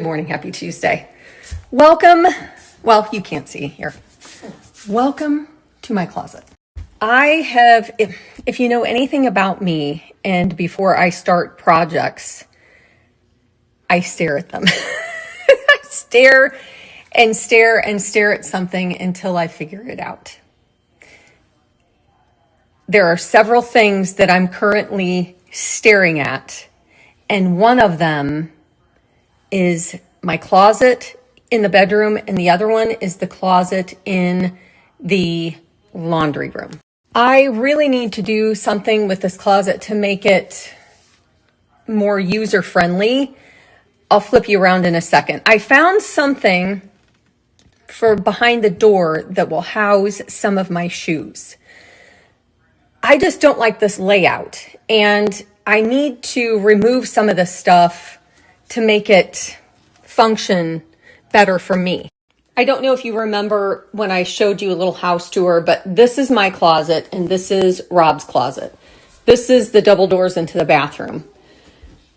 morning, happy Tuesday. Welcome, well, you can't see here. Welcome to my closet. I have, if you know anything about me, and before I start projects, I stare at them. I stare and stare and stare at something until I figure it out. There are several things that I'm currently staring at, and one of them is my closet in the bedroom, and the other one is the closet in the laundry room. I really need to do something with this closet to make it more user-friendly. I'll flip you around in a second. I found something for behind the door that will house some of my shoes. I just don't like this layout, and I need to remove some of this stuff to make it function better for me. I don't know if you remember when I showed you a little house tour, but this is my closet and this is Rob's closet. This is the double doors into the bathroom.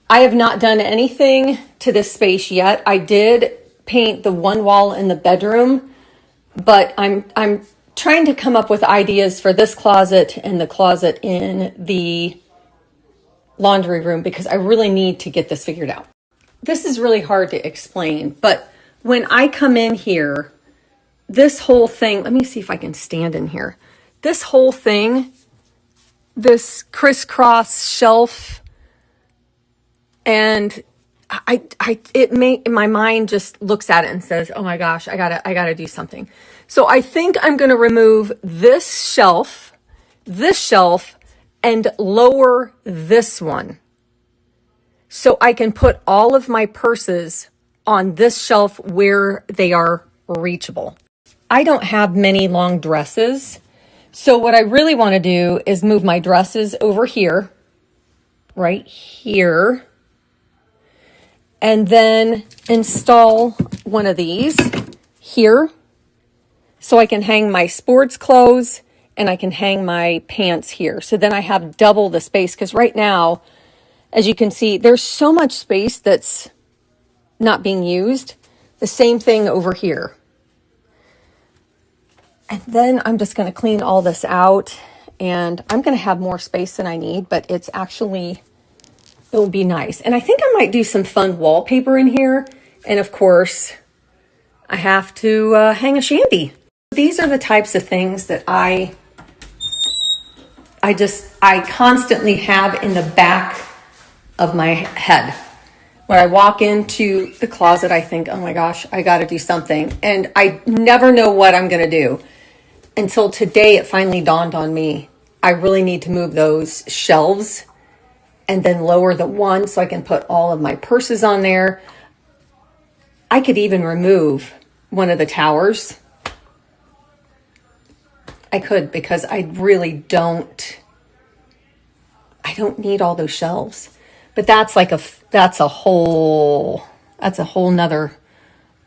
I have not done anything to this space yet. I did paint the one wall in the bedroom, but I'm trying to come up with ideas for this closet and the closet in the laundry room because I really need to get this figured out. This is really hard to explain, but when I come in here, this whole thing, let me see if I can stand in here. This whole thing, this crisscross shelf, and my mind just looks at it and says, oh my gosh, I gotta do something. So I think I'm going to remove this shelf, and lower this one, so I can put all of my purses on this shelf where they are reachable. I don't have many long dresses, so what I really want to do is move my dresses over here, right here, and then install one of these here so I can hang my sports clothes and I can hang my pants here. So then I have double the space, because right now, as you can see, there's so much space that's not being used. The same thing over here. And then I'm just going to clean all this out, and I'm going to have more space than I need, but it will be nice. And I think I might do some fun wallpaper in here. And of course, I have to hang a shandy. These are the types of things that I constantly have in the back of my head. When I walk into the closet, I think, oh my gosh, I got to do something. And I never know what I'm going to do. Until today, it finally dawned on me. I really need to move those shelves and then lower the one so I can put all of my purses on there. I could even remove one of the towers. I could, because I really don't need all those shelves. But that's a whole nother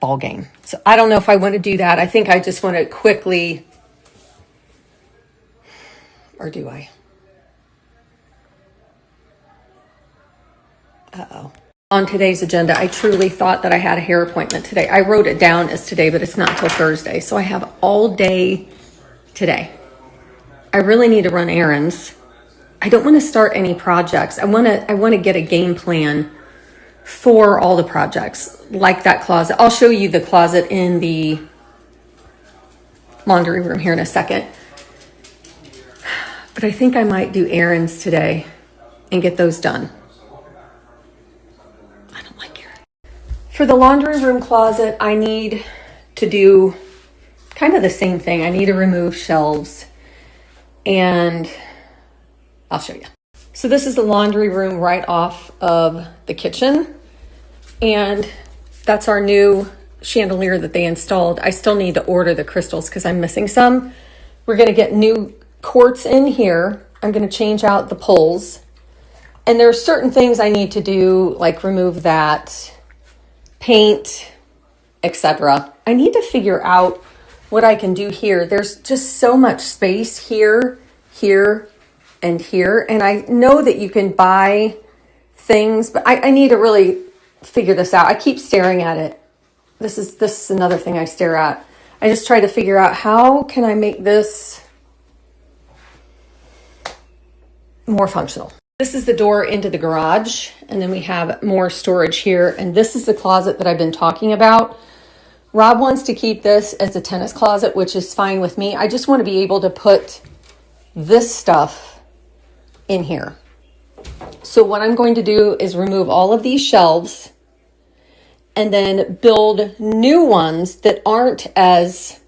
ball game. So I don't know if I want to do that. I think I just want to quickly, or do I? Uh-oh. On today's agenda, I truly thought that I had a hair appointment today. I wrote it down as today, but it's not until Thursday. So I have all day today. I really need to run errands. I don't want to start any projects. I want to get a game plan for all the projects, like that closet. I'll show you the closet in the laundry room here in a second. But I think I might do errands today and get those done. I don't like errands. For the laundry room closet, I need to do kind of the same thing. I need to remove shelves, and I'll show you. So this is the laundry room right off of the kitchen, and that's our new chandelier that they installed. I still need to order the crystals because I'm missing some. We're going to get new quartz in here. I'm going to change out the pulls, and there are certain things I need to do, like remove that paint, etc. I need to figure out what I can do here. There's just so much space here, here, and here. And I know that you can buy things, but I need to really figure this out. I keep staring at it. This is another thing I stare at. I just try to figure out how can I make this more functional. This is the door into the garage, and then we have more storage here, and this is the closet that I've been talking about. Rob wants to keep this as a tennis closet, which is fine with me. I just want to be able to put this stuff in here. So what I'm going to do is remove all of these shelves and then build new ones that aren't as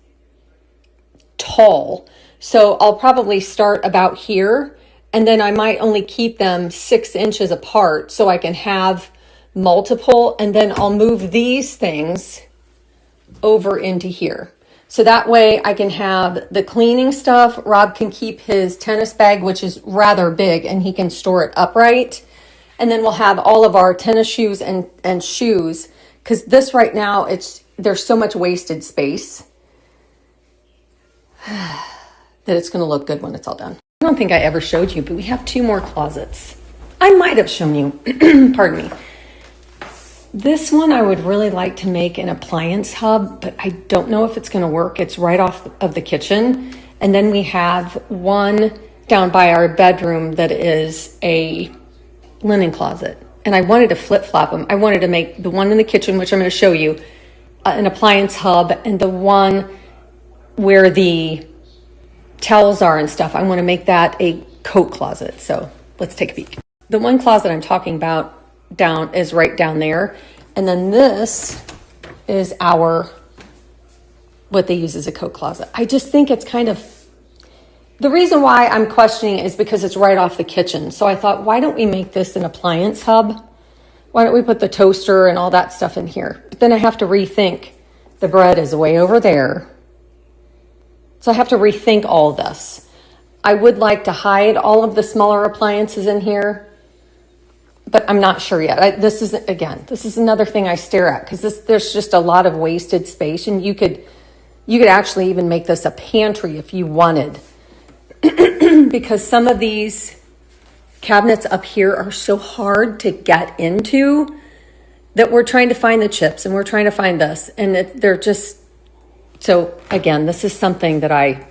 tall. So I'll probably start about here, and then I might only keep them 6 inches apart so I can have multiple, and then I'll move these things over into here. So that way I can have the cleaning stuff. Rob can keep his tennis bag, which is rather big, and he can store it upright. And then we'll have all of our tennis shoes and shoes, because this right now, there's so much wasted space that it's going to look good when it's all done. I don't think I ever showed you, but we have 2 more closets. I might have shown you, pardon me. This one I would really like to make an appliance hub, but I don't know if it's going to work. It's right off of the kitchen. And then we have one down by our bedroom that is a linen closet. And I wanted to flip-flop them. I wanted to make the one in the kitchen, which I'm going to show you, an appliance hub, and the one where the towels are and stuff, I want to make that a coat closet. So let's take a peek. The one closet I'm talking about is right down there, and then this is what they use as a coat closet. I just think it's kind of, the reason why I'm questioning is because it's right off the kitchen. So I thought, why don't we make this an appliance hub? Why don't we put the toaster and all that stuff in here? But then I have to rethink. The bread is way over there, so I have to rethink all this. I would like to hide all of the smaller appliances in here, but I'm not sure yet. This is another thing I stare at, because there's just a lot of wasted space, and you could actually even make this a pantry if you wanted, because some of these cabinets up here are so hard to get into that we're trying to find the chips and we're trying to find this, and they're just, so again, this is something that I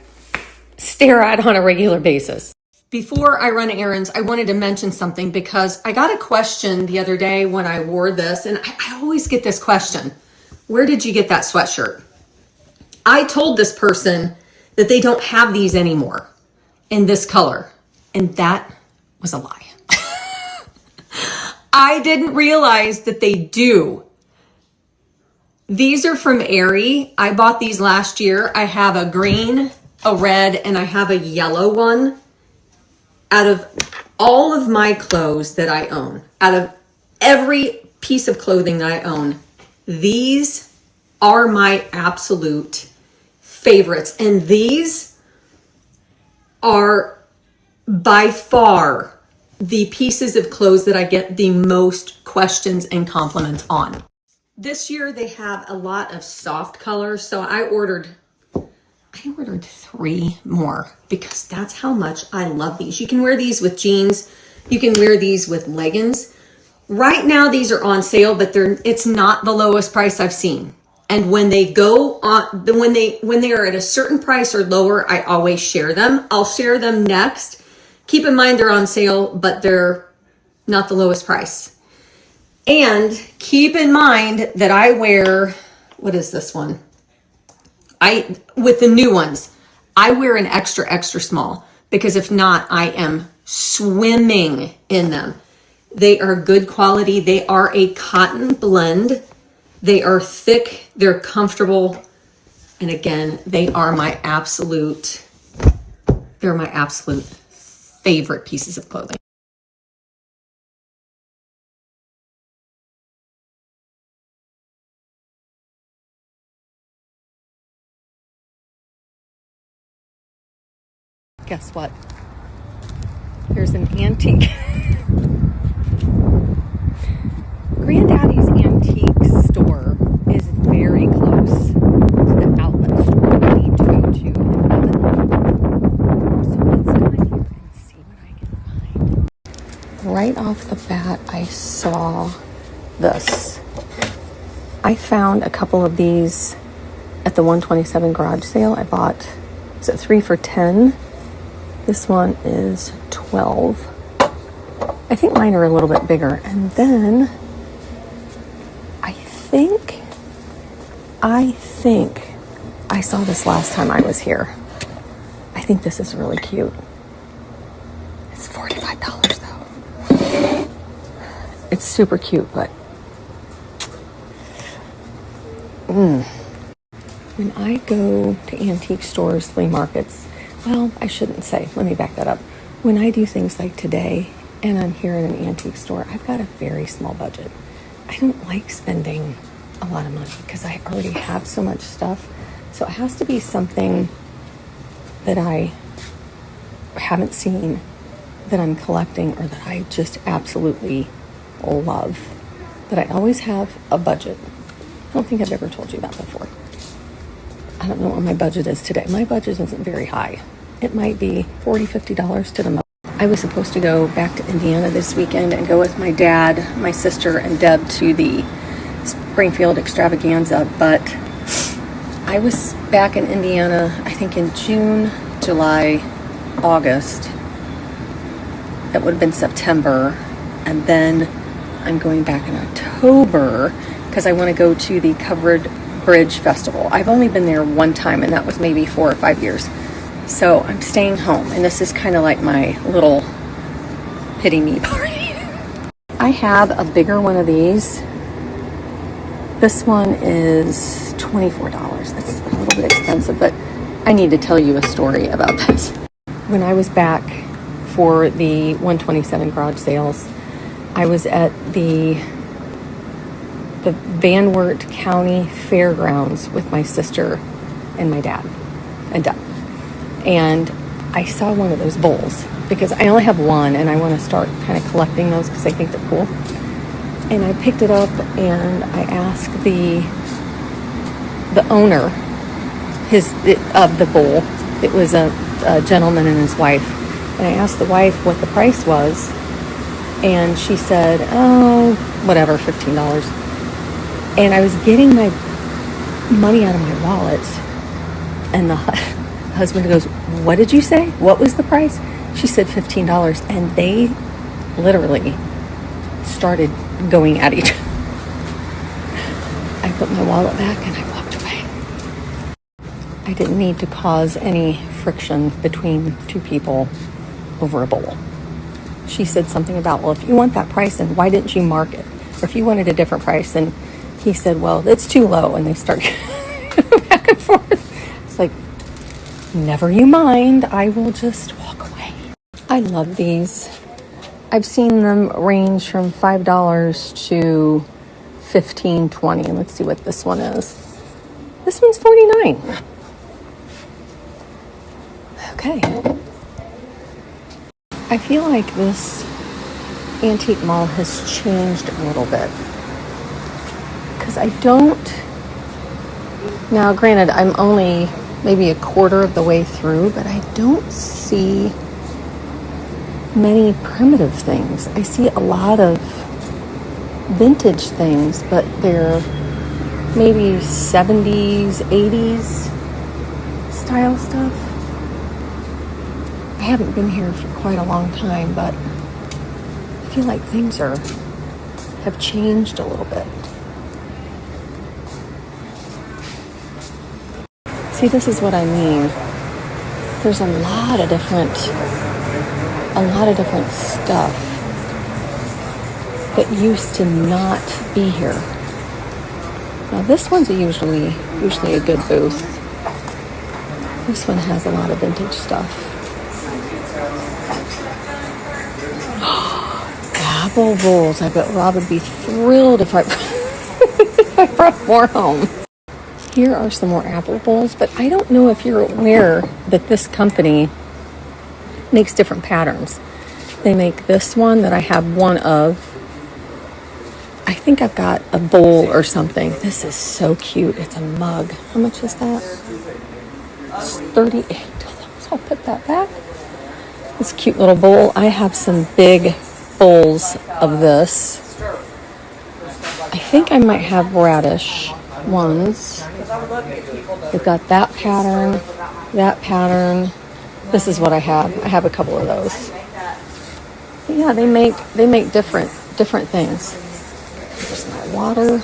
stare at on a regular basis. Before I run errands, I wanted to mention something, because I got a question the other day when I wore this, and I always get this question: where did you get that sweatshirt? I told this person that they don't have these anymore in this color, and that was a lie. I didn't realize that they do. These are from Aerie. I bought these last year. I have a green, a red, and I have a yellow one. Out of all of my clothes that I own, out of every piece of clothing that I own, these are my absolute favorites. And these are by far the pieces of clothes that I get the most questions and compliments on. This year they have a lot of soft colors, so I ordered 3 more, because that's how much I love these. You can wear these with jeans. You can wear these with leggings. Right now, these are on sale, but it's not the lowest price I've seen. And when they go on, when they are at a certain price or lower, I always share them. I'll share them next. Keep in mind they're on sale, but they're not the lowest price. And keep in mind that I wear, what is this one? With the new ones, I wear an extra, extra small, because if not, I am swimming in them. They are good quality. They are a cotton blend. They are thick. They're comfortable. And again, they're my absolute favorite pieces of clothing. Guess what? There's an antique. Granddaddy's antique store is very close to the outlet store we need to go to. So let's go in here and see what I can find. Right off the bat, I saw this. I found a couple of these at the 127 garage sale. I bought, is it 3 for $10? This one is $12. I think mine are a little bit bigger. And then I think I saw this last time I was here. I think this is really cute. It's $45 though. It's super cute, but when I go to antique stores, flea markets, well, I shouldn't say, let me back that up. When I do things like today and I'm here in an antique store, I've got a very small budget. I don't like spending a lot of money because I already have so much stuff. So it has to be something that I haven't seen, that I'm collecting, or that I just absolutely love. But I always have a budget. I don't think I've ever told you that before. I don't know what my budget is today. My budget isn't very high. It might be $40, $50 to the most. I was supposed to go back to Indiana this weekend and go with my dad, my sister, and Deb to the Springfield extravaganza, but I was back in Indiana, I think in June, July, August. That would have been September. And then I'm going back in October because I want to go to the Covered Bridge Festival. I've only been there one time, and that was maybe 4 or 5 years. So I'm staying home, and this is kind of like my little pity me party. I have a bigger one of these. This one is $24. That's a little bit expensive, but I need to tell you a story about this. When I was back for the 127 garage sales, I was at the Van Wert County Fairgrounds with my sister and my dad and Deb. And I saw one of those bowls because I only have one and I want to start kind of collecting those because I think they're cool. And I picked it up and I asked the owner of the bowl. It was a gentleman and his wife. And I asked the wife what the price was. And she said, oh, whatever, $15. And I was getting my money out of my wallet. And the husband goes, what did you say? What was the price? She said $15. And they literally started going at each other. I put my wallet back and I walked away. I didn't need to cause any friction between two people over a bowl. She said something about, well, if you want that price, then why didn't you mark it? Or if you wanted a different price, and he said, well, it's too low. And they started back and forth. It's like, never you mind. I will just walk away. I love these. I've seen them range from $5 to $15, $20. And let's see what this one is. This one's $49. Okay. I feel like this antique mall has changed a little bit. Because I don't... Now, granted, I'm only maybe a quarter of the way through, but I don't see many primitive things. I see a lot of vintage things, but they're maybe 70s, 80s style stuff. I haven't been here for quite a long time, but I feel like things have changed a little bit. See, this is what I mean. There's a lot of different stuff that used to not be here. Now this one's usually a good booth. This one has a lot of vintage stuff. Apple bowls. I bet Rob would be thrilled if I brought more home. Here are some more apple bowls, but I don't know if you're aware that this company makes different patterns. They make this one that I have one of. I think I've got a bowl or something. This is so cute. It's a mug. How much is that? It's $38. So I'll put that back. This cute little bowl. I have some big bowls of this. I think I might have radish ones. They've got that pattern, that pattern. This is what I have. I have a couple of those. But yeah, they make different things. There's my water.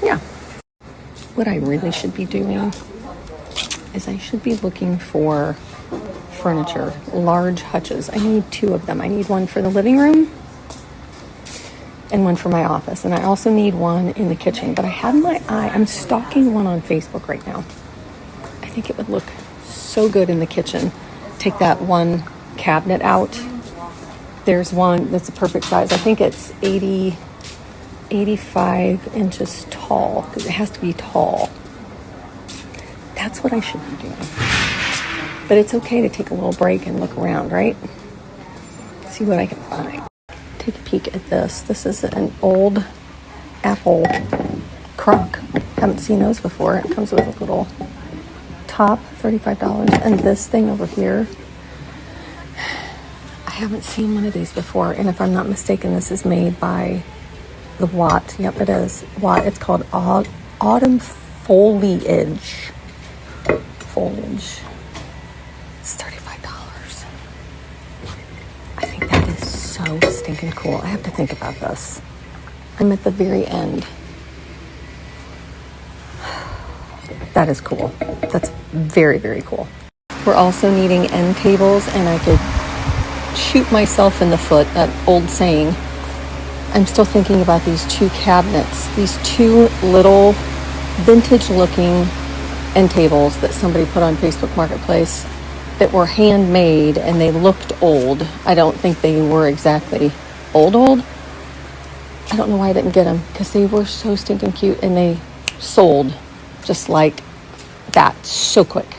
Yeah. What I really should be doing is I should be looking for furniture, large hutches. I need 2 of them. I need one for the living room and one for my office. And I also need one in the kitchen. But I have my eye. I'm stalking one on Facebook right now. I think it would look so good in the kitchen. Take that one cabinet out. There's one that's a perfect size. I think it's 85 inches tall, because it has to be tall. That's what I should be doing. But it's okay to take a little break and look around, right? See what I can find. Take a peek at this. This is an old apple crock. Haven't seen those before. It comes with a little top, $35. And this thing over here, I haven't seen one of these before. And if I'm not mistaken, this is made by the Watt. Yep, it is. Watt. It's called Autumn Foliage. It's $35. I think that is so stinking cool. I have to think about this. I'm at the very end. That is cool. That's very, very cool. We're also needing end tables, and I could shoot myself in the foot, that old saying. I'm still thinking about these 2 cabinets, these 2 little vintage-looking end tables that somebody put on Facebook Marketplace that were handmade, and they looked old. I don't think they were exactly old. I don't know why I didn't get them, because they were so stinking cute, and they sold just like that so quick.